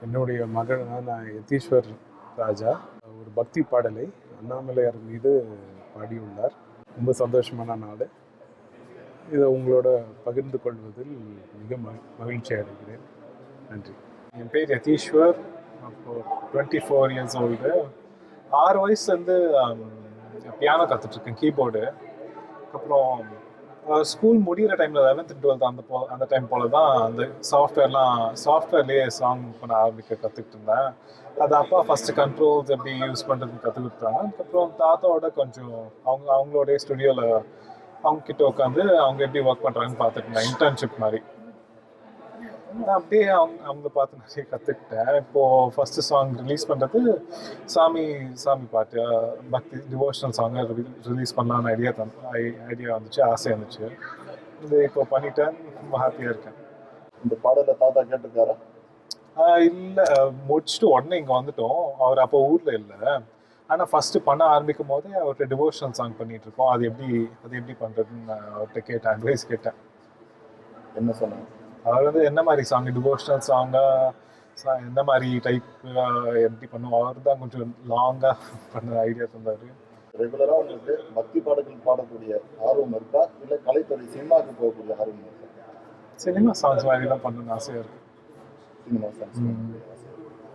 என்னுடைய மகனான யதீஸ்வர் ராஜா ஒரு பக்தி பாடலை அண்ணாமலையார் மீது பாடியுள்ளார். ரொம்ப சந்தோஷமான நாள். இதை உங்களோட பகிர்ந்து கொள்வதில் மிக மகிழ்ச்சி அடைகிறேன். நன்றி. என் பேர் யதீஸ்வர். அப்போது 24 இயர்ஸ் ஓல்டு. 6 வயசுலேருந்து பியானோ கற்றுட்ருக்கேன், கீபோர்டு. அப்புறம் ஸ்கூல் முடிகிற டைமில் 11th 12th அந்த டைம் போல் தான் அந்த சாஃப்ட்வேர்லேயே சாங் பண்ண கற்றுக்கிட்டு இருந்தேன். அது அப்பா ஃபஸ்ட்டு கண்ட்ரோல்ஸ் எப்படி யூஸ் பண்ணுறதுன்னு கற்றுக் கொடுத்தாங்க. அதுக்கப்புறம் தாத்தாவோட கொஞ்சம் அவங்களோடைய ஸ்டுடியோவில் அவங்கக்கிட்ட உட்காந்து அவங்க எப்படி ஒர்க் பண்ணுறாங்கன்னு பார்த்துட்டு இருந்தேன், இன்டர்ன்ஷிப் மாதிரி. நான் அப்படியே அவங்கள பார்த்து நிறைய கற்றுக்கிட்டேன். இப்போது ஃபஸ்ட்டு சாங் ரிலீஸ் பண்ணுறது சாமி பாட்டு, பக்தி டிவோஷனல் சாங்கை ரிலீஸ் பண்ணலான்னு ஐடியா வந்துச்சு, ஆசை வந்துச்சு. இது இப்போ பண்ணிட்டேன், ரொம்ப ஹாப்பியாக இருக்கேன். இந்த பாடலை தாத்தா கேட்டிருக்காரா? இல்லை, முடிச்சுட்டு உடனே இங்கே வந்துட்டோம். அவர் அப்போ ஊரில் இல்லை. ஆனால் ஃபஸ்ட்டு பண்ண ஆரம்பிக்கும் போதே அவர்கிட்ட டிவோஷனல் சாங் பண்ணிகிட்ருக்கோம். அது எப்படி பண்ணுறதுன்னு நான் அவர்கிட்ட கேட்டேன், அட்வைஸ் கேட்டேன். என்ன சொன்னாங்க? அவர் என்ன மாதிரி சாங், டிவோஷனல் சாங்காக எந்த மாதிரி டைப் எப்படி பண்ணுவோம், அவர் தான் கொஞ்சம் லாங்காக பண்ண ஐடியா தந்தார். ரெகுலராக உங்களுக்கு பக்தி பாடல்கள் பாடக்கூடிய ஆர்வம் இருக்கா, இல்லை கலைத்துறை சினிமாவுக்கு போகக்கூடிய ஆர்வம் இருக்கா? சினிமா சாங்ஸ் மாதிரி தான் பண்ணணும்னு ஆசையாக இருக்குது. Cinema songs